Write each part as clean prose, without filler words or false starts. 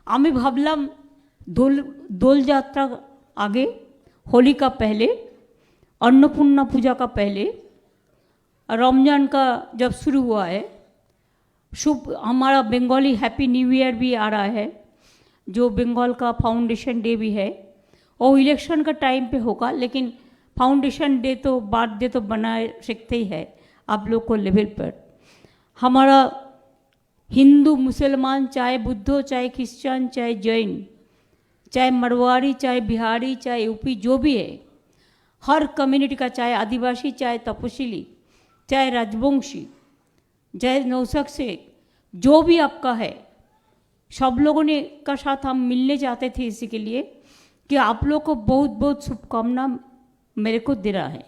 আমি ভাবলাম দোল যাত্রা आगे, होली का पहले, अन्नपूर्णा पूजा का पहले, रमजान का जब शुरू हुआ है, शुभ हमारा बंगाली हैप्पी न्यू ईयर भी आ रहा है, जो बंगाल का फाउंडेशन डे भी है। और इलेक्शन का टाइम पे होगा, लेकिन फाउंडेशन डे तो बर्थडे तो बना सकते ही है आप लोग को लेवल पर। हमारा हिंदू मुसलमान, चाहे बुद्ध हो, चाहे क्रिश्चियन, चाहे जैन, चाहे मरवाड़ी, चाहे बिहारी, चाहे यूपी, जो भी है, हर कम्युनिटी का, चाहे आदिवासी, चाहे तपशीली, चाहे राजवंशी, चाहे नौशक से, जो भी आपका है, सब लोगों ने का साथ हम मिलने चाहते थे इसी के लिए कि आप लोग को बहुत बहुत शुभकामना मेरे को दे रहा है।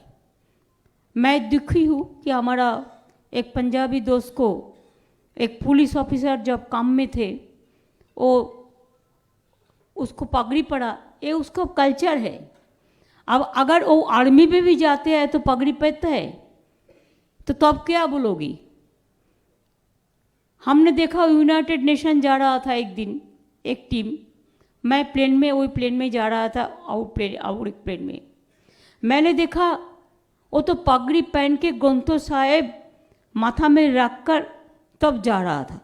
मैं दुखी हूँ कि हमारा एक पंजाबी दोस्त को, एक पुलिस ऑफिसर जब काम में थे, वो उसको पगड़ी पड़ा, ये उसका कल्चर है। अब अगर वो आर्मी में भी जाते हैं तो पगड़ी पहनता है, तो तब क्या बोलोगी? हमने देखा यूनाइटेड नेशन जा रहा था एक दिन, एक टीम, मैं प्लेन में, वही प्लेन में जा रहा था, आउट एक प्लेन में, मैंने देखा वो तो पगड़ी पहन के ग्रंथो साहेब माथा में रखकर तब जा रहा था।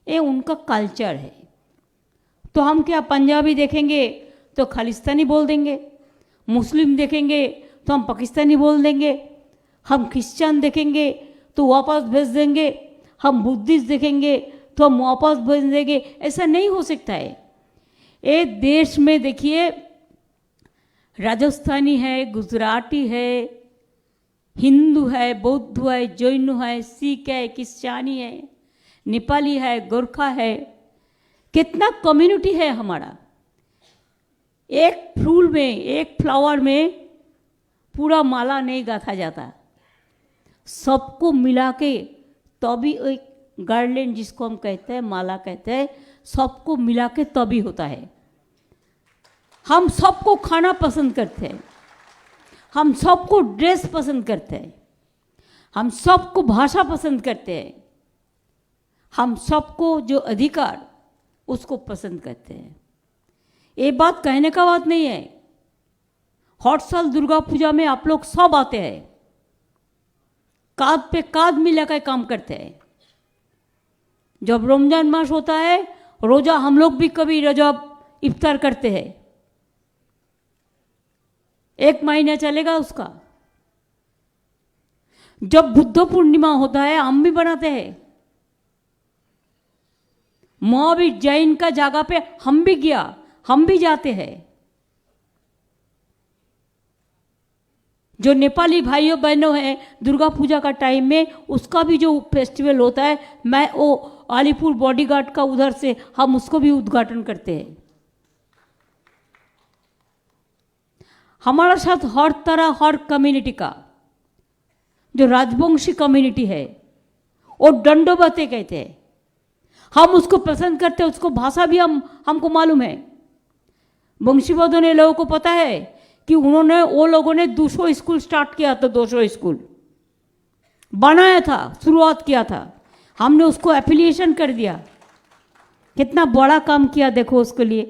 ये उनका कल्चर है। तो हम क्या पंजाबी देखेंगे तो खालिस्तानी बोल देंगे, मुस्लिम देखेंगे तो हम पाकिस्तानी बोल देंगे, हम क्रिश्चियन देखेंगे तो वापस भेज देंगे, हम बुद्धिस्ट देखेंगे तो हम वापस भेज देंगे। ऐसा नहीं हो सकता है। ये देश में देखिए, राजस्थानी है, गुजराती है, हिंदू है, बौद्ध है, जैन है, सिख है, क्रिश्चियानी है, नेपाली है, गोरखा है, कितना कम्युनिटी है हमारा। एक फूल में, एक फ्लावर में पूरा माला नहीं गाथा जाता, सबको मिला के तभी एक गार्लैंड, जिसको हम कहते हैं माला कहते हैं, सबको मिला के तभी होता है। हम सबको खाना पसंद करते हैं, हम सबको ड्रेस पसंद करते हैं, हम सबको भाषा पसंद करते हैं, हम सबको जो अधिकार उसको पसंद करते हैं। ये बात कहने का बात नहीं है। हर साल दुर्गा पूजा में आप लोग सब आते हैं, कांध पे कांध मिलाकर काम करते हैं। जब रमजान मास होता है, रोजा हम लोग भी कभी रजब इफ्तार करते हैं, 1 महीना चलेगा उसका। जब बुद्ध पूर्णिमा होता है, हम भी बनाते हैं। महावीर जैन का जगह पे हम भी गया, हम भी जाते हैं। जो नेपाली भाइयों बहनों हैं, दुर्गा पूजा का टाइम में उसका भी जो फेस्टिवल होता है, मैं वो अलीपुर बॉडीगार्ड का उधर से हम उसको भी उद्घाटन करते हैं। हमारा साथ हर तरह, हर कम्युनिटी का, जो राजवंशी कम्युनिटी है, वो दंडोबते कहते हैं, हम उसको पसंद करते हैं। उसको भाषा भी हमको मालूम है। वंशीबोधन ने लोगों को पता है कि वो लोगों ने 200 स्कूल स्टार्ट किया था, 200 स्कूल बनाया था, शुरुआत किया था। हमने उसको एफिलिएशन कर दिया। कितना बड़ा काम किया देखो उसके लिए।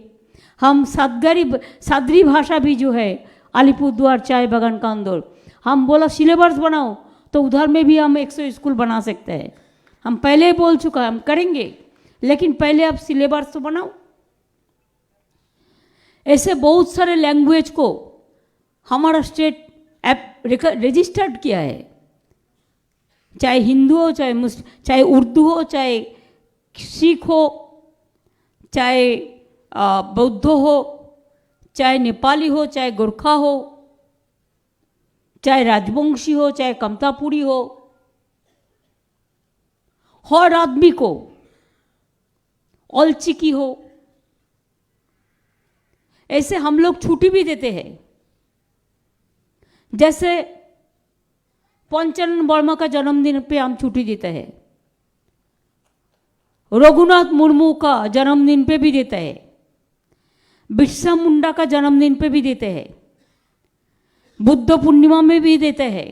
हम सादरी भाषा भी जो है, अलीपुरद्वार चाय बागान का अंदर, हम बोला सिलेबस बनाओ, तो उधर में भी हम 100 स्कूल बना सकते हैं। हम पहले ही बोल चुका, हम करेंगे, लेकिन पहले आप सिलेबस तो बनाओ। ऐसे बहुत सारे लैंग्वेज को हमारा स्टेट ऐप रजिस्टर्ड किया है, चाहे हिंदू हो, चाहे मुस्लिम, चाहे उर्दू हो, चाहे सिख हो, चाहे बौद्ध हो, चाहे नेपाली हो, चाहे गोरखा हो, चाहे राजवंशी हो, चाहे कमतापुरी हो, हर आदमी को, औलचिकी हो, ऐसे हम लोग छुट्टी भी देते हैं। जैसे पंचानन वर्मा का जन्मदिन पे हम छुट्टी देते हैं, रघुनाथ मुर्मू का जन्मदिन पे भी देते हैं, बिरसा मुंडा का जन्मदिन पे भी देते हैं, बुद्ध पूर्णिमा में भी देते हैं,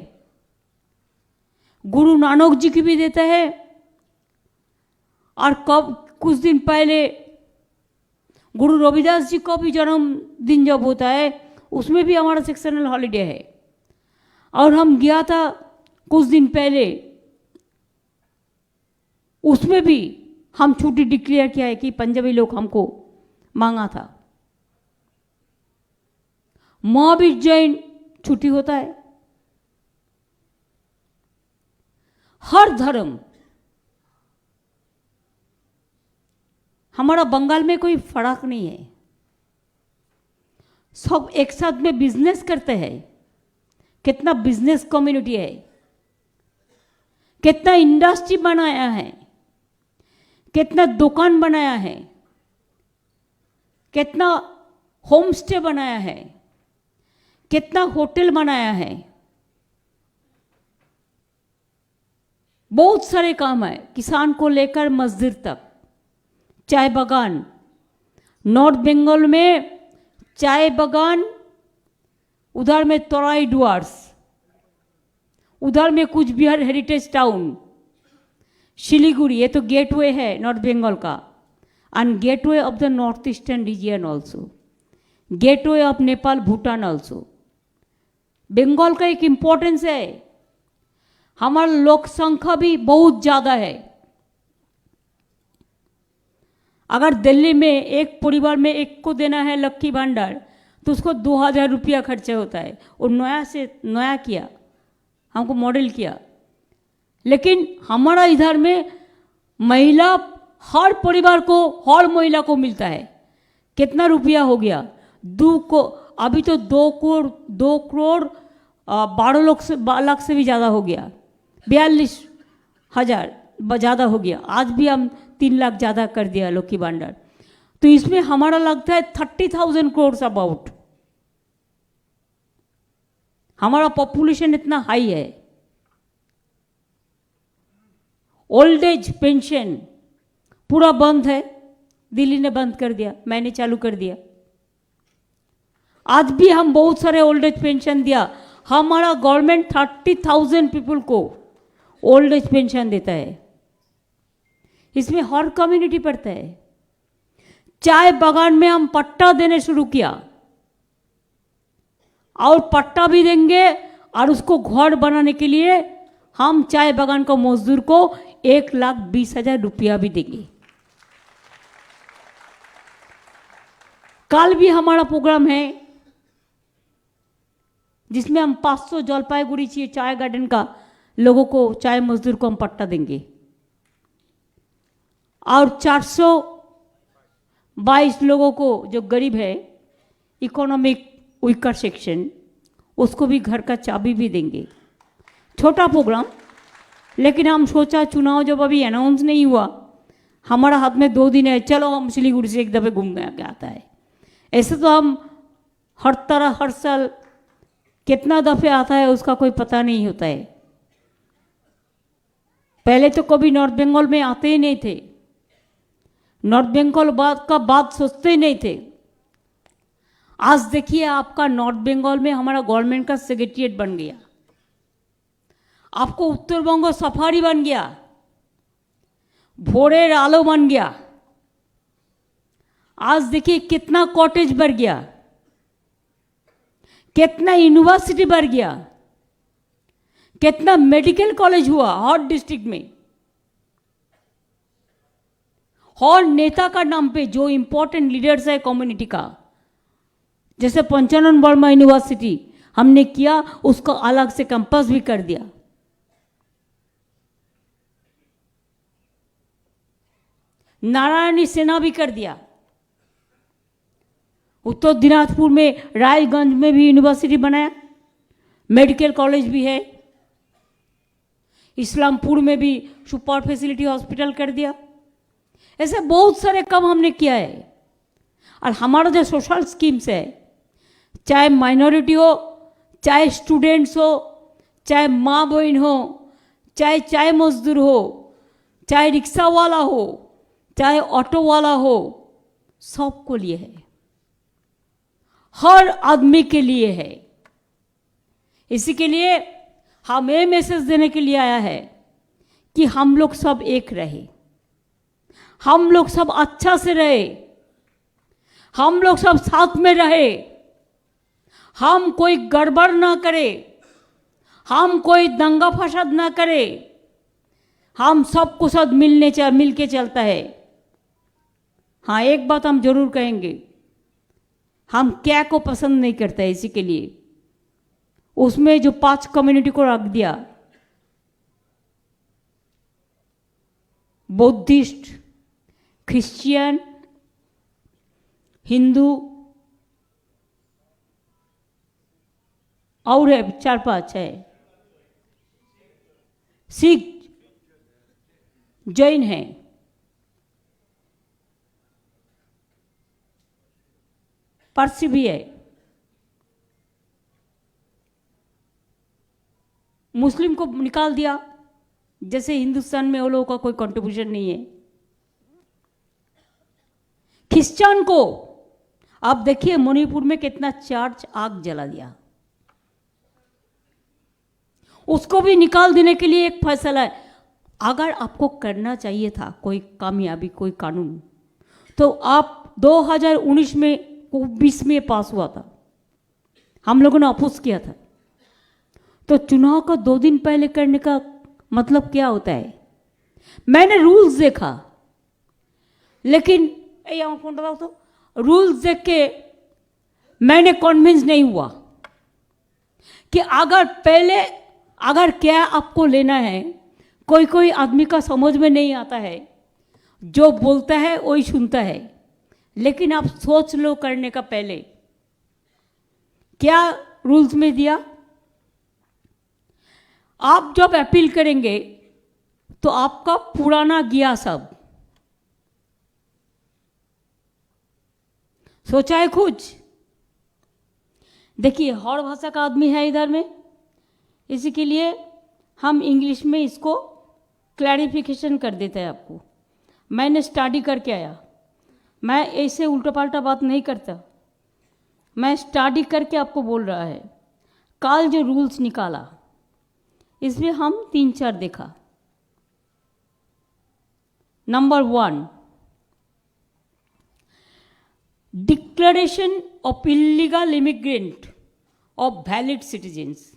गुरु नानक जी की भी देते हैं। और कब कुछ दिन पहले गुरु रविदास जी का भी जन्मदिन जब होता है उसमें भी हमारा सेक्शनल हॉलीडे है। और हम गया था कुछ दिन पहले, उसमें भी हम छुट्टी डिक्लेयर किया है कि पंजाबी लोग हमको मांगा था। महावीर जैन छुट्टी होता है। हर धर्म, हमारा बंगाल में कोई फर्क नहीं है, सब एक साथ में बिजनेस करते हैं। कितना बिजनेस कम्युनिटी है, कितना इंडस्ट्री बनाया है, कितना दुकान बनाया है, कितना होम स्टे बनाया है, कितना होटल बनाया है, बहुत सारे काम है, किसान को लेकर मजदूर तक। चाय बागान, नॉर्थ बंगाल में चाय बागान, उधर में तराई डुआर्स, उधर में कुछ बिहार हेरिटेज टाउन, शिलीगुड़ी, ये तो गेटवे है नॉर्थ बंगाल का, and gateway of the north eastern region also, gateway of Nepal Bhutan also. Bengal का एक इम्पोर्टेंस है, हमारा लोक संख्या भी बहुत ज़्यादा है। अगर दिल्ली में एक परिवार में एक को देना है लक्की भंडार तो उसको 2000 रुपया खर्चा होता है, और नया किया, हमको मॉडल किया। लेकिन हमारा इधर में महिला, हर परिवार को, हर महिला को मिलता है। कितना रुपया हो गया? अभी तो 2 करोड़ 12 लाख से भी ज़्यादा हो गया, 42,000 ज़्यादा हो गया। आज भी हम 3 लाख ज़्यादा कर दिया लक्की भंडार। तो इसमें हमारा लगता है 30,000 करोड़ अबाउट। हमारा पॉपुलेशन इतना हाई है। ओल्ड एज पेंशन पूरा बंद है, दिल्ली ने बंद कर दिया, मैंने चालू कर दिया। आज भी हम बहुत सारे ओल्ड एज पेंशन दिया। हमारा गवर्नमेंट 30,000 पीपल को ओल्ड एज पेंशन देता है। इसमें हर कम्युनिटी पड़ता है। चाय बागान में हम पट्टा देने शुरू किया, और पट्टा भी देंगे, और उसको घर बनाने के लिए हम चाय बागान का मजदूर को 1,20,000 रुपया भी देंगे। कल भी हमारा प्रोग्राम है जिसमें हम 500 जलपाईगुड़ी चाय गार्डन का लोगों को, चाय मजदूर को हम पट्टा देंगे, और 422 लोगों को जो गरीब है, इकोनॉमिक वीकर सेक्शन, उसको भी घर का चाबी भी देंगे। छोटा प्रोग्राम, लेकिन हम सोचा चुनाव जब अभी अनाउंस नहीं हुआ, हमारा हाथ में 2 दिन है, चलो हम सिलीगुड़ी से एक दफे घूम के आता है। ऐसे तो हम हर तरह हर साल कितना दफे आता है उसका कोई पता नहीं होता है। पहले तो कभी नॉर्थ बंगाल में आते ही नहीं थे, नॉर्थ बंगाल बात सोचते ही नहीं थे। आज देखिए आपका नॉर्थ बंगाल में हमारा गवर्नमेंट का सेक्रेटरिएट बन गया, आपको उत्तर बंग सफारी बन गया, भोरेर आलो बन गया। आज देखिए कितना कॉटेज बढ़ गया, कितना यूनिवर्सिटी बढ़ गया, कितना मेडिकल कॉलेज हुआ हर डिस्ट्रिक्ट में। हर नेता का नाम पे जो इंपॉर्टेंट लीडर्स है कम्युनिटी का, जैसे पंचानन वर्मा यूनिवर्सिटी हमने किया, उसको अलग से कैंपस भी कर दिया। नारायणी सेना भी कर दिया। उत्तर दिनाजपुर में रायगंज में भी यूनिवर्सिटी बनाया, मेडिकल कॉलेज भी है। इस्लामपुर में भी सुपर फैसिलिटी हॉस्पिटल कर दिया। ऐसे बहुत सारे काम हमने किया है। और हमारा जो सोशल स्कीम्स है, चाहे माइनॉरिटी हो, चाहे स्टूडेंट्स हो, चाहे माँ बहन हो, चाहे मजदूर हो, चाहे रिक्शा वाला हो, चाहे ऑटो वाला हो, सबको लिए है, हर आदमी के लिए है। इसी के लिए हम ये मैसेज देने के लिए आया है कि हम लोग सब एक रहे, हम लोग सब अच्छा से रहे। हम लोग सब साथ में रहे, हम कोई गड़बड़ ना करे, हम कोई दंगा फसाद ना करे, हम सबको साथ मिल के चलता है। हाँ, एक बात हम जरूर कहेंगे, हम क्या को पसंद नहीं करते, इसी के लिए उसमें जो 5 कम्युनिटी को रख दिया, बुद्धिस्ट, क्रिश्चियन, हिंदू और है 4-5 है, सिख, जैन है, पारसी भी है, मुस्लिम को निकाल दिया, जैसे हिंदुस्तान में वो लोगों का कोई कंट्रीब्यूशन नहीं है। क्रिश्चियन को आप देखिए मणिपुर में कितना चर्च आग जला दिया, उसको भी निकाल देने के लिए एक फैसला है। अगर आपको करना चाहिए था कोई कामयाबी, कोई कानून, तो आप 2019 में 20 में पास हुआ था, हम लोगों ने अपोज किया था, तो चुनाव का 2 दिन पहले करने का मतलब क्या होता है? मैंने रूल्स देखा, लेकिन फोन बताओ तो, रूल्स देख के मैंने कन्विंस नहीं हुआ कि अगर क्या आपको लेना है, कोई आदमी का समझ में नहीं आता है, जो बोलता है वही सुनता है, लेकिन आप सोच लो करने का पहले क्या रूल्स में दिया। आप जब अपील करेंगे तो आपका पुराना गया सब, सोचा है कुछ? देखिए हर भाषा का आदमी है इधर में, इसी के लिए हम इंग्लिश में इसको क्लैरिफिकेशन कर देते हैं आपको। मैंने स्टडी करके आया, मैं ऐसे उल्टा पाल्टा बात नहीं करता, मैं स्टडी करके आपको बोल रहा है। कल जो रूल्स निकाला इसमें हम 3-4 देखा। Number 1, declaration of illegal immigrant of valid citizens.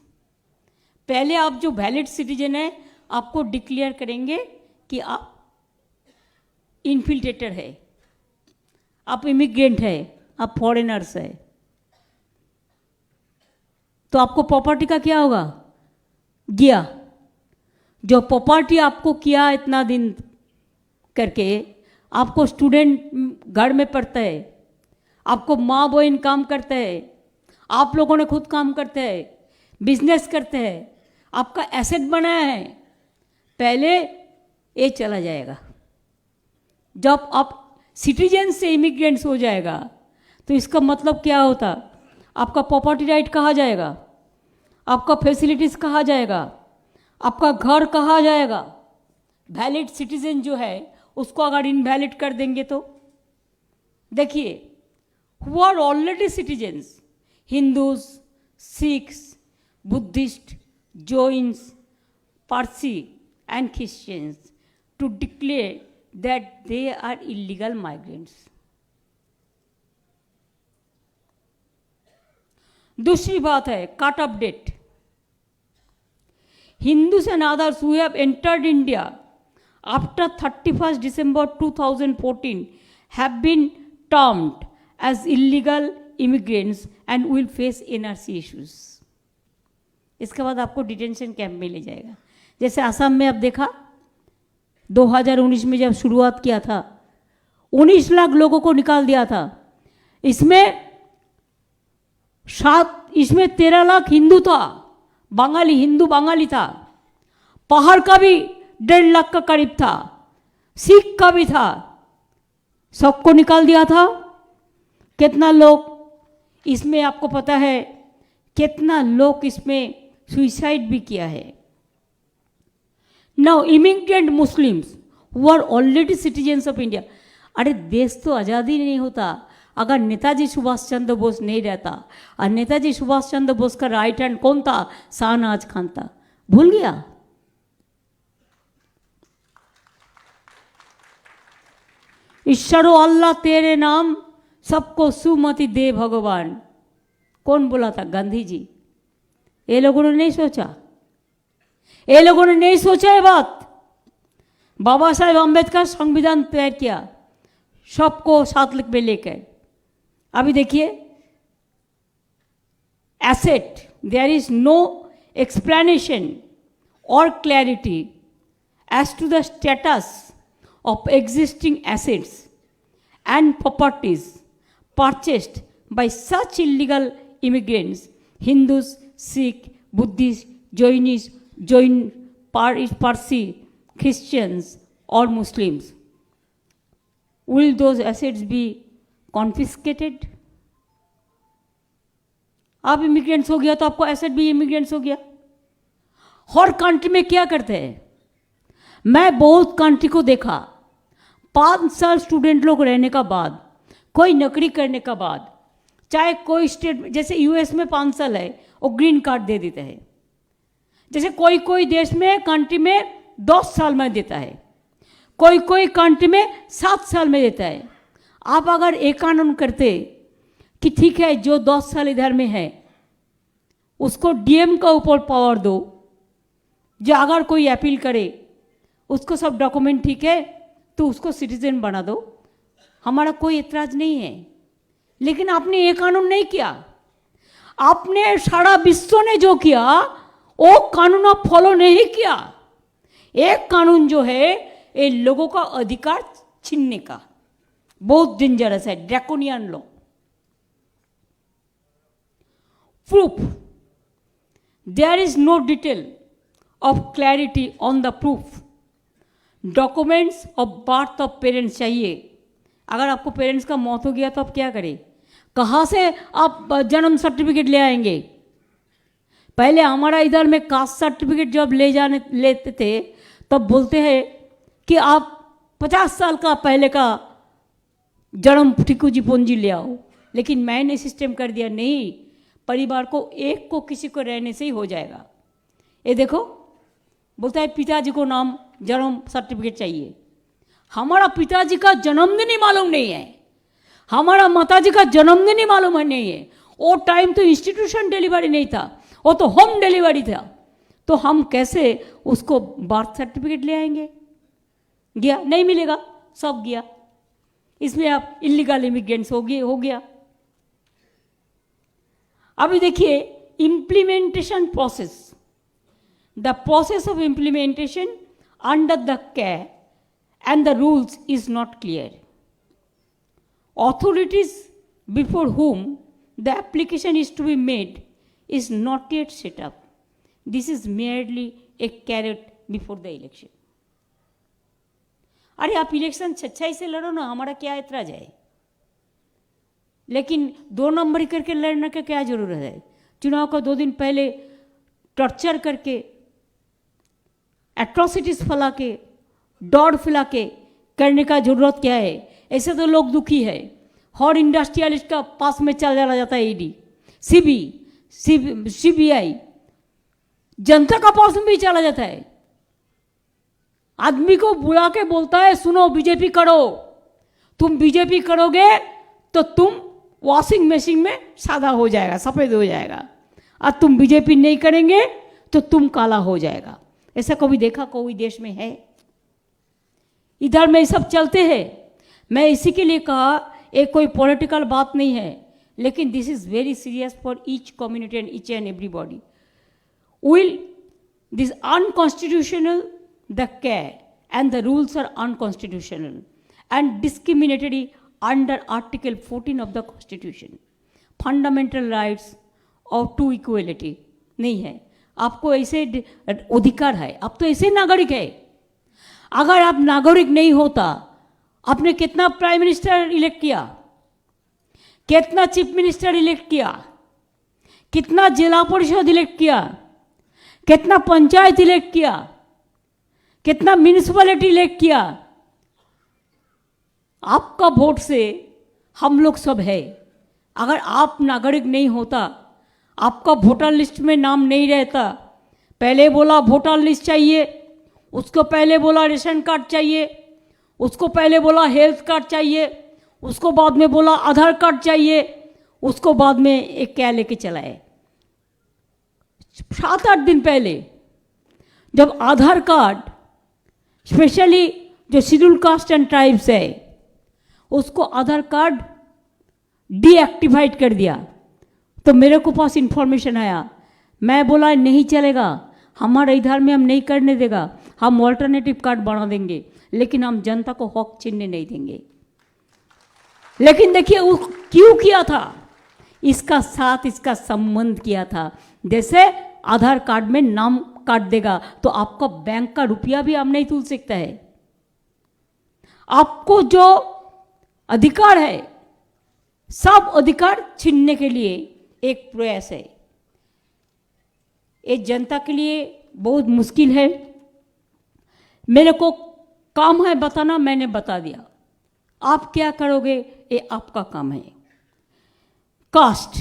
पहले आप जो वैलिड सिटीजन है आपको डिक्लेयर करेंगे कि आप इन्फिल्ट्रेटर है, आप इमिग्रेंट है, आप फॉरेनर्स है, तो आपको प्रॉपर्टी का क्या होगा? गया। जो प्रॉपर्टी आपको किया इतना दिन करके, आपको स्टूडेंट घर में पढ़ता है, आपको माँ बहन काम करते हैं, आप लोगों ने खुद काम करते हैं, बिजनेस करते हैं, आपका एसेट बनाया है, पहले ये चला जाएगा। जब आप सिटीजन से इमिग्रेंट्स हो जाएगा तो इसका मतलब क्या होता? आपका प्रॉपर्टी राइट कहाँ जाएगा, आपका फैसिलिटीज कहाँ जाएगा, आपका घर कहाँ जाएगा? वैलिड सिटीजन जो है उसको अगर इनवैलिड कर देंगे तो देखिए, who are already citizens, Hindus, Sikhs, Buddhist, Jains, Parsi and Christians to declare that they are illegal migrants. दूसरी बात है cut off date. Hindus and others who have entered India after 31st December 2014 have been termed as illegal immigrants and will face NRC issues. इसके बाद आपको detention camp में ले जाएगा। जैसे असम में अब देखा 2019 में जब शुरुआत किया था 19 लाख लोगों को निकाल दिया था, इसमें 13 लाख हिंदू था, बंगाली, हिंदू बंगाली था, पहाड़ का भी 1.5 लाख का करीब था, सिख का भी था, सबको निकाल दिया था। कितना लोग इसमें आपको पता है, कितना लोग इसमें सुसाइड भी किया है। Now immigrant Muslims who are already citizens of India. अरे देश तो आज़ादी नहीं होता अगर नेताजी सुभाष चंद्र बोस नहीं रहता। और नेताजी सुभाष चंद्र बोस का राइट हैंड कौन था? शाहनवाज खान था। भूल गया? ईश्वरो अल्लाह तेरे नाम सबको सुमति दे भगवान। कौन बोला था? गांधी जी। ये लोगों ने नहीं सोचा, ये लोगों ने नहीं सोचा ये बात। बाबा साहेब अम्बेडकर संविधान तैयार किया सबको साथ में लेकर। अभी देखिए, asset, there is no explanation और clarity as to the status of existing assets and properties purchased by such illegal immigrants, Hindus, Sikh, Buddhists, Parsi, Christians or Muslims. Will those assets be confiscated? आप immigrants हो गया तो आपको asset भी immigrants हो गया। हर country में क्या करते हैं? मैं बहुत कंट्री को देखा, 5 साल स्टूडेंट लोग रहने का बाद, कोई नौकरी करने का बाद, चाहे कोई स्टेट, जैसे यूएस में 5 साल है वो ग्रीन कार्ड दे देते हैं। जैसे कोई कोई देश में, कंट्री में 10 साल में देता है, कोई कोई कंट्री में 7 साल में देता है। आप अगर एक कानून करते कि ठीक है जो 10 साल इधर में है उसको डीएम का ऊपर पावर दो, जो अगर कोई अपील करे उसको सब डॉक्यूमेंट ठीक है तो उसको सिटीजन बना दो, हमारा कोई एतराज नहीं है। लेकिन आपने ये कानून नहीं किया। आपने सारा विश्व ने जो किया वो कानून आप फॉलो नहीं किया। एक कानून जो है ये लोगों का अधिकार छीनने का, बहुत डेंजरस है, draconian law. Proof, there is no detail of clarity on the proof. Documents of birth of parents चाहिए। अगर आपको पेरेंट्स का मौत हो गया तो आप क्या करें? कहाँ से आप जन्म सर्टिफिकेट ले आएंगे? पहले हमारा इधर में कास्ट सर्टिफिकेट जब लेते थे तब बोलते हैं कि आप 50 साल का पहले का जन्म ठिकुजी पूंजी ले आओ। लेकिन मैंने सिस्टम कर दिया, नहीं, परिवार को एक को किसी को रहने से ही हो जाएगा। ये देखो, बोलता है पिताजी को नाम जन्म सर्टिफिकेट चाहिए। हमारा पिताजी का जन्मदिन ही मालूम नहीं है, हमारा माताजी का जन्मदिन ही मालूम नहीं है। वो टाइम तो इंस्टीट्यूशन डिलीवरी नहीं था, वो तो होम डिलीवरी था। तो हम कैसे उसको बर्थ सर्टिफिकेट ले आएंगे? गया, नहीं मिलेगा, सब गया। इसमें आप इलीगल इमिग्रेंट्स हो गया। अभी देखिए implementation process, the process of implementation under the care and the rules is not clear. Authorities before whom the application is to be made is not yet set up. This is merely a carrot before the election. अरे आप election सच्चाई से लड़ो ना, हमारा क्या ऐतराज है। लेकिन 2 नंबरी करके लड़ने का क्या जरूरत है? चुनाव का 2 दिन पहले टॉर्चर करके, एट्रोसिटीज फैला के, डॉड फैला के करने का जरूरत क्या है? ऐसे तो लोग दुखी है। हर इंडस्ट्रियलिस्ट का पास में चला जाता है ईडी, सीबीआई, जनता का पास में भी चला जाता है। आदमी को बुला के बोलता है सुनो बीजेपी करो, तुम बीजेपी करोगे तो तुम वॉशिंग मशीन में सादा हो जाएगा, सफेद हो जाएगा, और तुम बीजेपी नहीं करेंगे तो तुम काला हो जाएगा। ऐसा कभी देखा कोई देश में है? इधर में सब चलते हैं। मैं इसी के लिए कहा ये कोई पॉलिटिकल बात नहीं है, लेकिन this is very serious for each community and each and everybody. Will this unconstitutional the care and the rules are unconstitutional and discriminatory under article 14 of the constitution. Fundamental rights of to equality नहीं है। आपको ऐसे अधिकार है, आप तो ऐसे नागरिक है। अगर आप नागरिक नहीं होता, आपने कितना प्राइम मिनिस्टर इलेक्ट किया, कितना चीफ मिनिस्टर इलेक्ट किया, कितना जिला परिषद इलेक्ट किया, कितना पंचायत इलेक्ट किया, कितना म्यूनिसिपैलिटी इलेक्ट किया। आपका वोट से हम लोग सब है। अगर आप नागरिक नहीं होता, आपका वोटर लिस्ट में नाम नहीं रहता, पहले बोला वोटर लिस्ट चाहिए, उसको पहले बोला रेशन कार्ड चाहिए, उसको पहले बोला हेल्थ कार्ड चाहिए, उसको बाद में बोला आधार कार्ड चाहिए, उसको बाद में एक क्या लेके चलाए। 7-8 दिन पहले जब आधार कार्ड स्पेशली जो शेड्यूल कास्ट एंड ट्राइब्स है उसको आधार कार्ड डीएक्टिवेट कर दिया, तो मेरे को पास इंफॉर्मेशन आया। मैं बोला नहीं चलेगा, हमारे इधर में हम नहीं करने देगा, हम ऑल्टरनेटिव कार्ड बना देंगे, लेकिन हम जनता को हक छीनने नहीं देंगे। लेकिन देखिए वो क्यों किया था, इसका साथ इसका संबंध किया था। जैसे आधार कार्ड में नाम काट देगा तो आपका बैंक का रुपया भी हम नहीं तुल सकता है। आपको जो अधिकार है सब अधिकार छीनने के लिए एक प्रयास है। ये जनता के लिए बहुत मुश्किल है। मेरे को काम है बताना, मैंने बता दिया। आप क्या करोगे ये आपका काम है। Caste,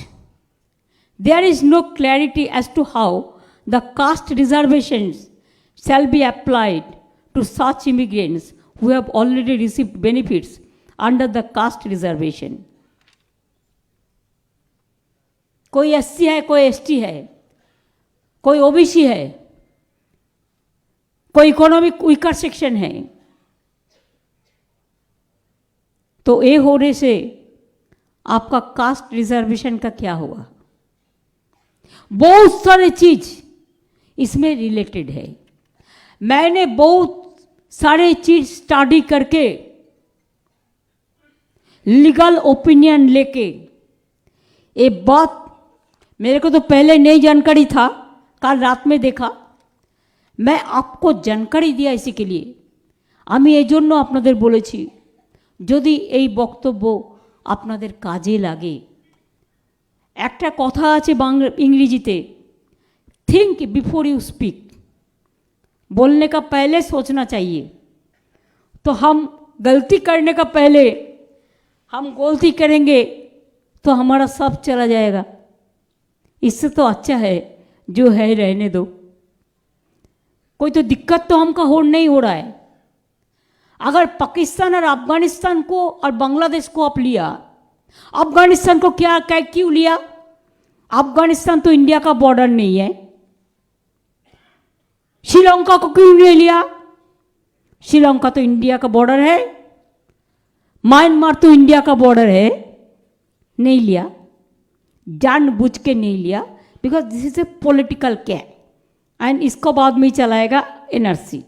there is no clarity as to how the caste reservations shall be applied to such immigrants who have already received benefits under the caste reservation. कोई एससी है, कोई एसटी है, कोई ओबीसी है, कोई इकोनॉमिक वीकर सेक्शन है। तो ये होने से आपका कास्ट रिजर्वेशन का क्या होगा? बहुत सारे चीज इसमें रिलेटेड है। मैंने बहुत सारे चीज स्टडी करके लीगल ओपिनियन लेके, ये बात मेरे को तो पहले नहीं जानकारी था, कल रात में देखा। मैं आपको जानकारी दिया इसी के लिए। আমি এই জন্য আপনাদের বলেছি যদি এই বক্তব্য আপনাদের কাজে লাগে। একটা কথা আছে বাংলা इंग्लिजीते, थिंक बिफोर यू स्पीक। बोलने का पहले सोचना चाहिए। तो हम गलती करने का पहले हम गलती करेंगे तो हमारा सब चला जाएगा। इससे तो अच्छा है जो है रहने दो। कोई तो दिक्कत तो हमका नहीं हो रहा है। अगर पाकिस्तान और अफगानिस्तान को और बांग्लादेश को आप लिया, अफगानिस्तान को क्या क्यों लिया? अफगानिस्तान तो इंडिया का बॉर्डर नहीं है। श्रीलंका को क्यों नहीं लिया? श्रीलंका तो इंडिया का बॉर्डर है। म्यांमार तो इंडिया का बॉर्डर है। नहीं लिया, जानबूझ के नहीं लिया, because this is a political cap and इसको बाद में ही चलाएगा एनआरसी।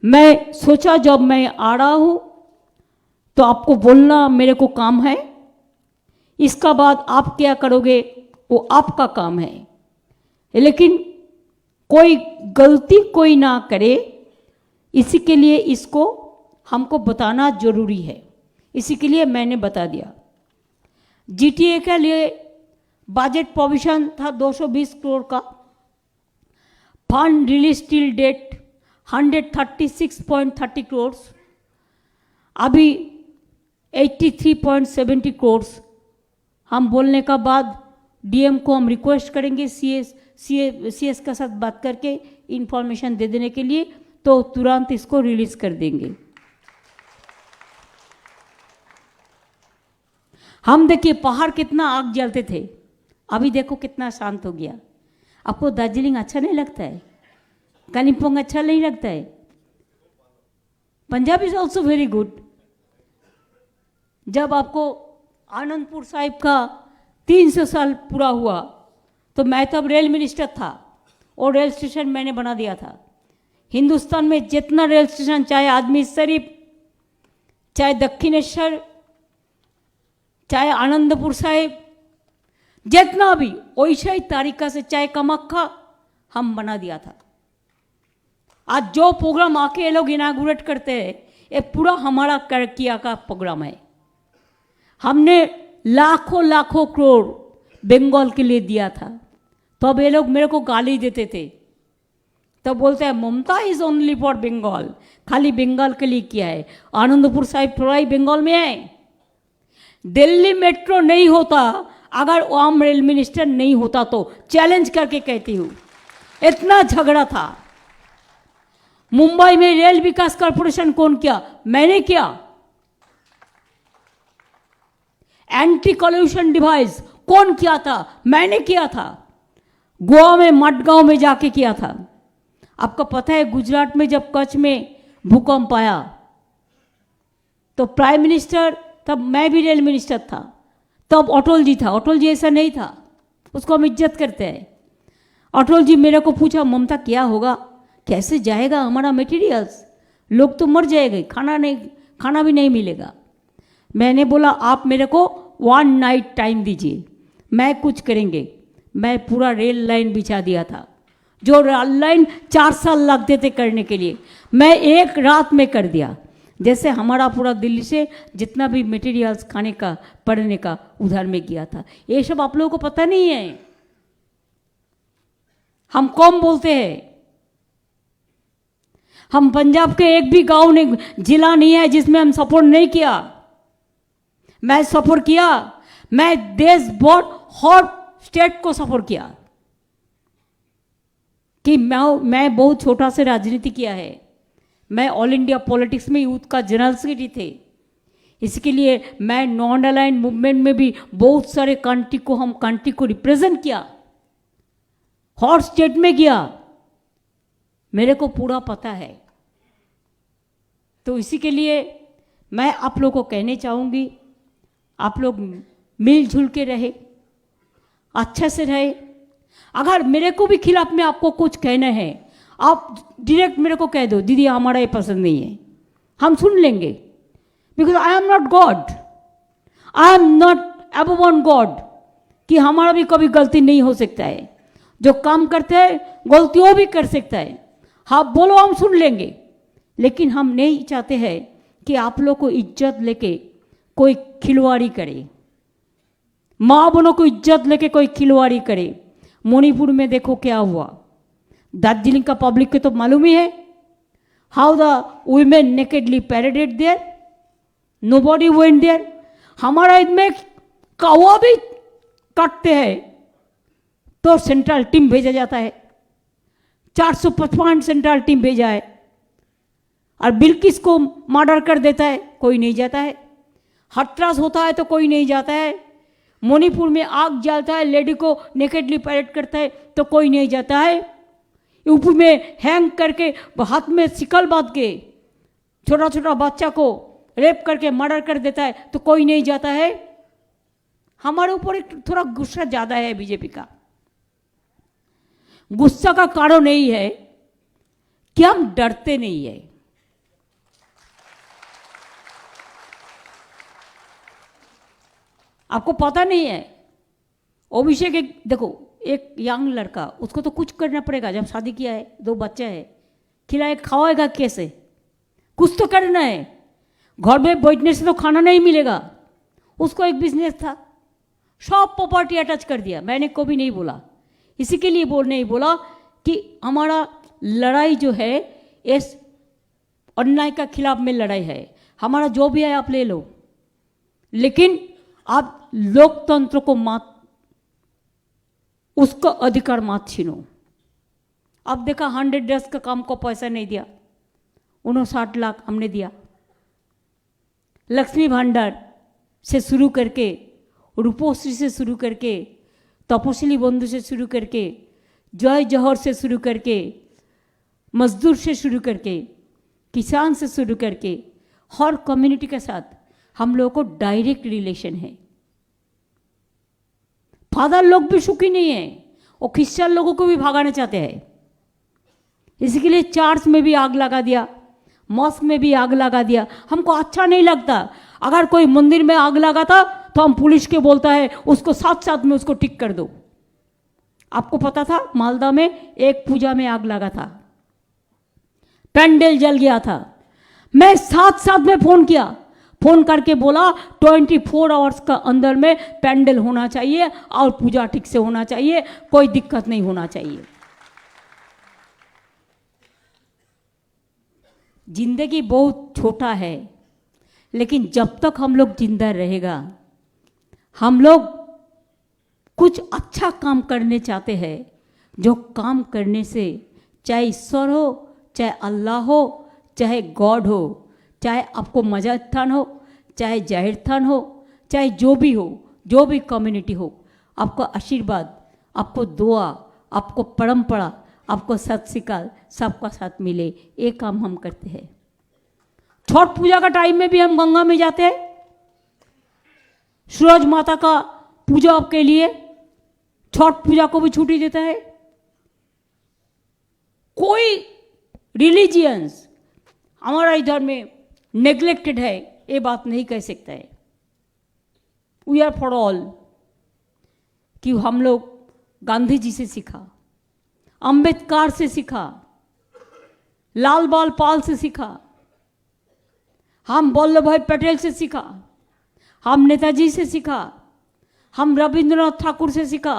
मैं सोचा जब मैं आ रहा हूं तो आपको बोलना मेरे को काम है। इसका बाद आप क्या करोगे वो आपका काम है, लेकिन कोई गलती कोई ना करे, इसी के लिए इसको हमको बताना जरूरी है। इसी के लिए मैंने बता दिया। जीटीए के लिए बजट प्रोविजन था 220 करोड़ का। Fund release till date 136.30 crore. अभी 83.70 करोड़ हम बोलने का बाद डीएम को हम रिक्वेस्ट करेंगे सीएस के साथ बात करके इंफॉर्मेशन दे देने के लिए, तो तुरंत इसको रिलीज कर देंगे। हम देखिए पहाड़ कितना आग जलते थे, अभी देखो कितना शांत हो गया। आपको दार्जिलिंग अच्छा नहीं लगता है? कालिम्पोंग अच्छा नहीं लगता है? Punjab is also very good. जब आपको आनंदपुर साहिब का 300 साल पूरा हुआ तो मैं तब रेल मिनिस्टर था और रेल स्टेशन मैंने बना दिया था। हिंदुस्तान में जितना रेल स्टेशन, चाहे आदमी शरीफ, चाहे दक्षिणेश्वर, चाहे आनंदपुर साहिब, जितना भी वैसे ही तरीका से, चाहे कामाख्या, हम बना दिया था। आज जो प्रोग्राम आके ये लोग इनागुरेट करते हैं, ये पूरा हमारा किया का प्रोग्राम है। हमने लाखों लाखों करोड़ बंगाल के लिए दिया था। तो अब ये लोग मेरे को गाली देते थे, तब बोलते हैं ममता इज ओनली फॉर बंगाल, खाली बंगाल के लिए किया है। आनंदपुर साहिब थोड़ा ही बंगाल में है। दिल्ली मेट्रो नहीं होता अगर वहां रेल मिनिस्टर नहीं होता तो, चैलेंज करके कहती हूँ। इतना झगड़ा था। मुंबई में रेल विकास कॉर्पोरेशन कौन किया? मैंने किया। एंटी कॉल्यूशन डिवाइस कौन किया था? मैंने किया था, गोवा में मडगांव में जाके किया था। आपको पता है गुजरात में जब कच्छ में भूकंप आया तो प्राइम मिनिस्टर, तब मैं भी रेल मिनिस्टर था, तब अटल जी था। अटल जी ऐसा नहीं था, उसको हम इज्जत करते हैं। अटल जी मेरे को पूछा, ममता क्या होगा, कैसे जाएगा हमारा मटेरियल्स, लोग तो मर जाएंगे, खाना भी नहीं मिलेगा। मैंने बोला आप मेरे को 1 नाइट टाइम दीजिए, मैं कुछ करेंगे। मैं पूरा रेल लाइन बिछा दिया था, जो रेल लाइन 4 साल लगते थे करने के लिए, मैं 1 रात में कर दिया। जैसे हमारा पूरा दिल्ली से जितना भी मटेरियल्स खाने का पढ़ने का उधर में किया था। ये सब आप लोगों को पता नहीं है, हम कम बोलते हैं। हम पंजाब के एक भी गांव नहीं, जिला नहीं है जिसमें हम सपोर्ट नहीं किया। मैं सपोर्ट किया, मैं देश भर हर स्टेट को सपोर्ट किया कि मैं बहुत छोटा से राजनीति किया है। मैं ऑल इंडिया पॉलिटिक्स में यूथ का जनरल सेक्रेटरी थे, इसके लिए मैं नॉन अलाइन मूवमेंट में भी बहुत सारे कंट्री को रिप्रेजेंट किया, हर स्टेट में किया, मेरे को पूरा पता है। तो इसी के लिए मैं आप लोगों को कहने चाहूँगी, आप लोग मिलजुल के रहे, अच्छे से रहे। अगर मेरे को भी खिलाफ में आपको कुछ कहना है, आप डायरेक्ट मेरे को कह दो, दीदी हमारा ये पसंद नहीं है, हम सुन लेंगे। Because I am not God, I am not above God कि हमारा भी कभी गलती नहीं हो सकता है। जो काम करते हैं गलती वो भी कर सकता है। हाँ बोलो, हम सुन लेंगे, लेकिन हम नहीं चाहते हैं कि आप लोग को इज्जत लेके कोई खिलवाड़ी करे, माँ बहनों को इज्जत लेके कोई खिलवाड़ी करे। मणिपुर में देखो क्या हुआ, दार्जिलिंग का पब्लिक के तो मालूम ही है, how the women nakedly paraded there, nobody went there. हमारा इनमें कौवा भी काटते हैं तो सेंट्रल टीम भेजा जाता है, 455 सेंट्रल टीम भेजा है, और बिल्किस को मर्डर कर देता है, कोई नहीं जाता है। हथरास होता है तो कोई नहीं जाता है। मणिपुर में आग जलता है, लेडी को नेकेडली पैरेड करता है तो कोई नहीं जाता है। यूपी में हैंग करके हाथ में सिकल बांध के छोटा छोटा बच्चा को रेप करके मर्डर कर देता है तो कोई नहीं जाता है। हमारे ऊपर एक थोड़ा गुस्सा ज़्यादा है बीजेपी का। गुस्सा का कारण यही है कि हम डरते नहीं है। आपको पता नहीं है, अभिषेक एक देखो, एक यंग लड़का, उसको तो कुछ करना पड़ेगा। जब शादी किया है, 2 बच्चे हैं, खिलाए खवाएगा कैसे, कुछ तो करना है। घर में बैठने से तो खाना नहीं मिलेगा। उसको एक बिजनेस था, सब प्रॉपर्टी अटैच कर दिया। मैंने कभी नहीं बोला, इसी के लिए नहीं बोला कि हमारा लड़ाई जो है इस अन्याय का खिलाफ में लड़ाई है। हमारा जो भी है आप ले लो, लेकिन आप लोकतंत्र को मत, उसका अधिकार मत छीनो। अब देखा 100 डेज का काम को पैसा नहीं दिया, 59 लाख हमने दिया। लक्ष्मी भंडार से शुरू करके, रूपोश्री से शुरू करके, तपस्वी बंधु से शुरू करके, जय जौहर से शुरू करके, मजदूर से शुरू करके, किसान से शुरू करके, हर कम्युनिटी के साथ हम लोगों को डायरेक्ट रिलेशन है। फादर लोग भी सुखी नहीं है, वो क्रिश्चियन लोगों को भी भगाना चाहते हैं। इसके लिए चर्च में भी आग लगा दिया, मॉस्क में भी आग लगा दिया। हमको अच्छा नहीं लगता। अगर कोई मंदिर में आग लगाता तो हम पुलिस के बोलता है उसको साथ साथ में उसको ठीक कर दो। आपको पता था मालदा में एक पूजा में आग लगा था, पैंडल जल गया था। मैं साथ साथ में फोन किया, फोन करके बोला 24 आवर्स का अंदर में पैंडल होना चाहिए और पूजा ठीक से होना चाहिए, कोई दिक्कत नहीं होना चाहिए। जिंदगी बहुत छोटा है, लेकिन जब तक हम लोग जिंदा रहेगा, हम लोग कुछ अच्छा काम करने चाहते हैं। जो काम करने से चाहे ईश्वर हो, चाहे अल्लाह हो, चाहे गॉड हो, चाहे आपको मजाद थान हो, चाहे जाहिर थान हो, चाहे जो भी हो, जो भी कम्युनिटी हो, आपको आशीर्वाद, आपको दुआ, आपको परंपरा, आपको सत श्रीकाल सबका साथ मिले, ये काम हम करते हैं। छठ पूजा का टाइम में भी हम गंगा में जाते हैं, सूरज माता का पूजा के लिए छठ पूजा को भी छुट्टी देता है। कोई रिलीजियंस हमारा इधर में नेग्लेक्टेड है ये बात नहीं कह सकता है। वी आर फॉर ऑल, कि हम लोग गांधी जी से सीखा, अंबेडकर से सीखा, लाल बाल पाल से सीखा, हम वल्लभ भाई पटेल से सीखा, हम नेताजी से सीखा, हम रविंद्रनाथ ठाकुर से सीखा,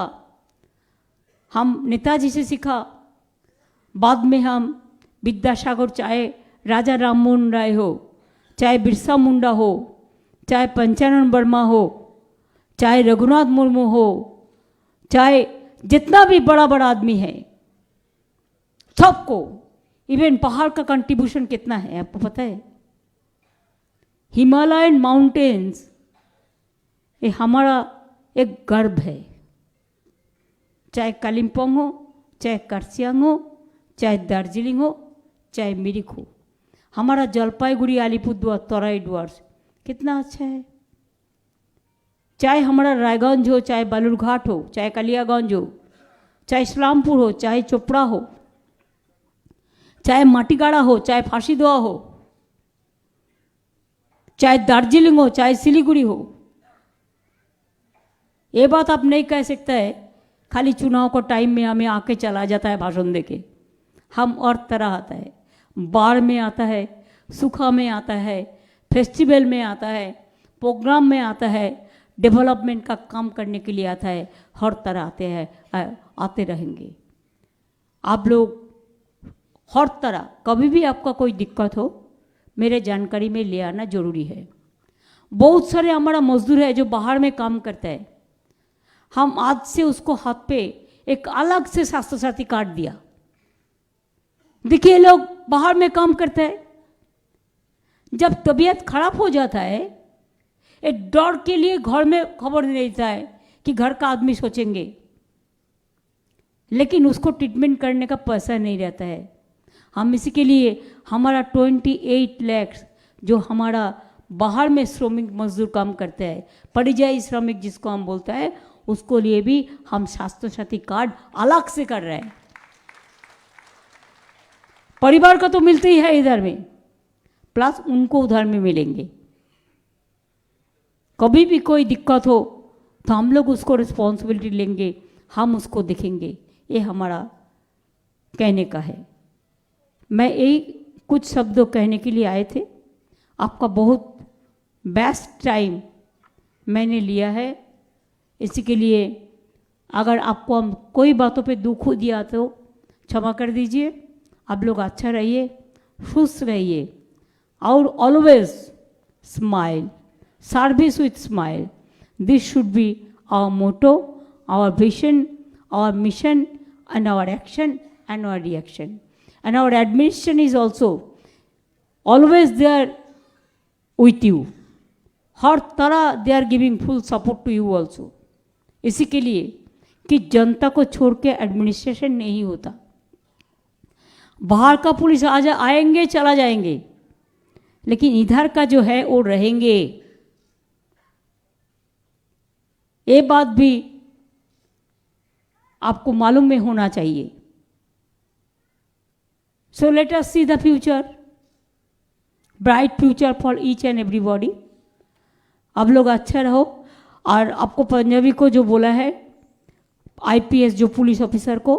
हम नेताजी से सीखा, बाद में हम विद्यासागर, चाहे राजा राममोहन राय हो, चाहे बिरसा मुंडा हो, चाहे पंचानन वर्मा हो, चाहे रघुनाथ मुर्मू हो, चाहे जितना भी बड़ा बड़ा आदमी है, सबको, इवन पहाड़ का कंट्रीब्यूशन कितना है आपको पता है? हिमालयन माउंटेन्स ये हमारा एक गर्व है। चाहे कालिम्पोंग हो, चाहे कर्सियंग हो, चाहे दार्जिलिंग हो, चाहे मिरिक हो, हमारा जलपाईगुड़ी, अलीपुरद्वार, तराई डुवर्स कितना अच्छा है। चाहे हमारा रायगंज हो, चाहे बालूरघाट हो, चाहे कालियागंज हो, चाहे इस्लामपुर हो, चाहे चोपड़ा हो, चाहे माटीगाड़ा हो, चाहे फांसीदोआ हो, चाहे दार्जिलिंग हो, चाहे सिलीगुड़ी हो, ये बात आप नहीं कह सकते है खाली चुनाव को टाइम में हमें आके चला जाता है भाषण देके। हम और तरह आता है, बाढ़ में आता है, सूखा में आता है, फेस्टिवल में आता है, प्रोग्राम में आता है, डेवलपमेंट का काम करने के लिए आता है, हर तरह आते हैं, आते रहेंगे। आप लोग हर तरह कभी भी आपका कोई दिक्कत हो मेरे जानकारी में ले आना जरूरी है। बहुत सारे हमारा मजदूर है जो बाहर में काम करता है, हम आज से उसको हाथ पे एक अलग से स्वास्थ्य साथी कार्ड दिया। देखिए लोग बाहर में काम करते हैं, जब तबीयत खराब हो जाता है एक डर के लिए घर में खबर नहीं देता है कि घर का आदमी सोचेंगे, लेकिन उसको ट्रीटमेंट करने का पैसा नहीं रहता है। हम इसी के लिए हमारा 28 लाख जो हमारा बाहर में श्रमिक मजदूर काम करते हैं, परिযায়ী श्रमिक जिसको हम बोलते हैं, उसको लिए भी हम स्वास्थ्य साथी कार्ड अलग से कर रहे हैं। परिवार का तो मिलते ही है इधर में, प्लस उनको उधर में मिलेंगे। कभी भी कोई दिक्कत हो तो हम लोग उसको रिस्पॉन्सिबिलिटी लेंगे, हम उसको देखेंगे। ये हमारा कहने का है। मैं यही कुछ शब्दों कहने के लिए आए थे। आपका बहुत बेस्ट टाइम मैंने लिया है, इसी के लिए अगर आपको हम कोई बातों पे दुख हो दिया तो क्षमा कर दीजिए। आप लोग अच्छा रहिए, खुश रहिए और always smile, service with smile. This should be our motto, our vision, our mission and our action and our reaction. And our administration is also always there with you. हर तरह they are giving full support to you also. इसी के लिए कि जनता को छोड़ के administration नहीं होता। बाहर का पुलिस आएंगे चला जाएंगे, लेकिन इधर का जो है वो रहेंगे। ये बात भी आपको मालूम में होना चाहिए। So let us see the future, bright future for each and everybody. आप लोग अच्छा रहो। और आपको पंजाबी को जो बोला है आईपीएस जो पुलिस ऑफिसर को,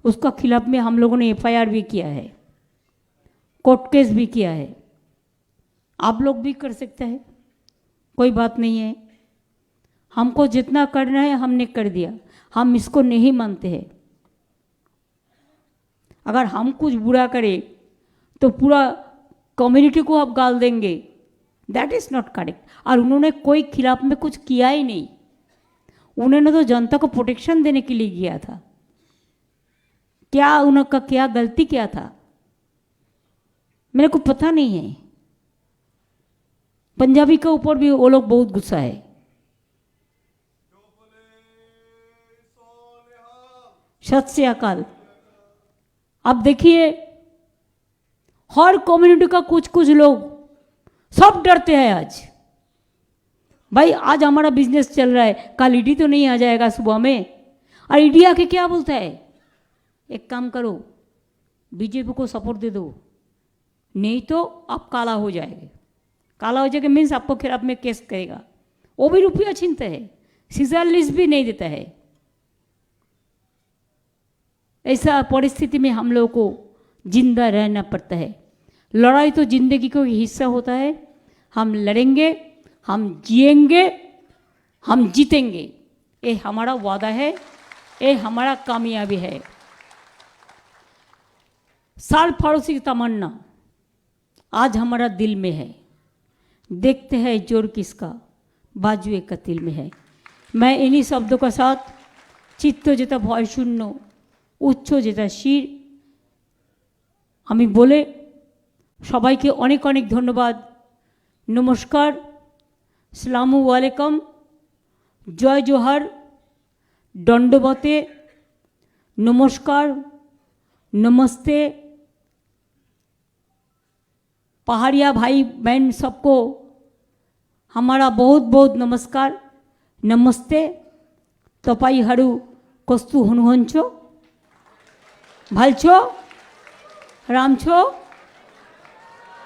उसका खिलाफ में हम लोगों ने एफआईआर भी किया है, कोर्ट केस भी किया है। आप लोग भी कर सकते हैं, कोई बात नहीं है। हमको जितना करना है हमने कर दिया, हम इसको नहीं मानते हैं। अगर हम कुछ बुरा करें तो पूरा कम्युनिटी को आप गाल देंगे, दैट इज नॉट करेक्ट। और उन्होंने कोई खिलाफ में कुछ किया ही नहीं, उन्होंने तो जनता को प्रोटेक्शन देने के लिए किया था। क्या उनका क्या गलती क्या था मेरे को पता नहीं है। पंजाबी के ऊपर भी वो लोग बहुत गुस्सा है। सत श्री अकाल। अब देखिए हर कम्युनिटी का कुछ कुछ लोग सब डरते हैं आज, भाई आज हमारा बिजनेस चल रहा है, कल ईडी तो नहीं आ जाएगा सुबह में। और ईडी आके क्या बोलता है, एक काम करो बीजेपी को सपोर्ट दे दो, नहीं तो आप काला हो जाएंगे। काला हो जाएगा मीन्स आपको खिलाफ में केस करेगा, वो भी रुपया छीनता है, सीजर लिस्ट भी नहीं देता है। ऐसा परिस्थिति में हम लोगों को जिंदा रहना पड़ता है। लड़ाई तो जिंदगी का हिस्सा होता है, हम लड़ेंगे, हम जिएंगे, हम जीतेंगे, ये हमारा वादा है, ये हमारा कामयाबी है। साल फारूसी की तमन्ना आज हमारा दिल में है, देखते हैं जोर किसका बाजुए कतिल में है। मैं इन्हीं शब्दों के साथ चित्त जेता भय शून्य उच्च जेता शिर আমি বলে সবাইকে অনেক অনেক ধন্যবাদ। নমস্কার, আসসালামু আলাইকুম, জয় জোহার, दंडवते, नमस्कार, नमस्ते। पहाड़िया भाई बहन सबको हमारा बहुत बहुत नमस्कार, नमस्ते। तपाईहरू कस्तु हुनुहुन्छ, भल छो, राम छो,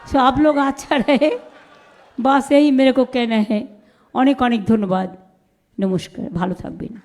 सो आप लोग अच्छा रहे, बस यही मेरे को कहना है। अनेक अनेक धन्यवाद, नमस्कार, भालो थाकबेन।